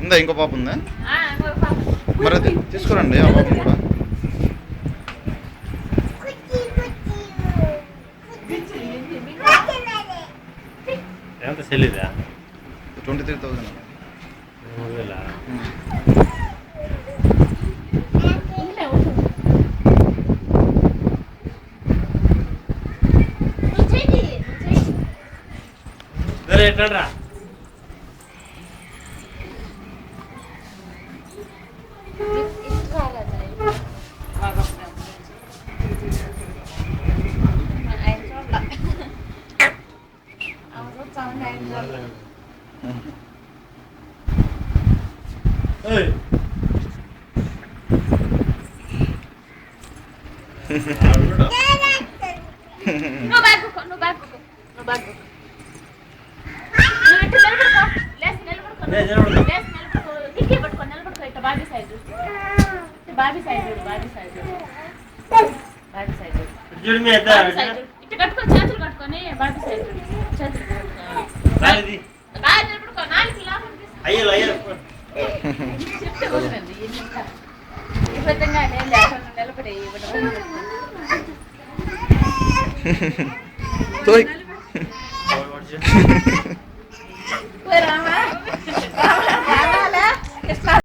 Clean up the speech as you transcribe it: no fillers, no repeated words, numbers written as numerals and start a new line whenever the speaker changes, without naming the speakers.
ఉందా ఇంకో పాప ఉందా మరి అది తీసుకురండి ఆ పాపను కూడా.
ఎంత సెల్లిదా
23,000.
ఎట్లా
చేతులు కట్టుకొని బాబీ సైడ్ చెప్తే కుదరండి విధంగా నేను నిలబడి రామా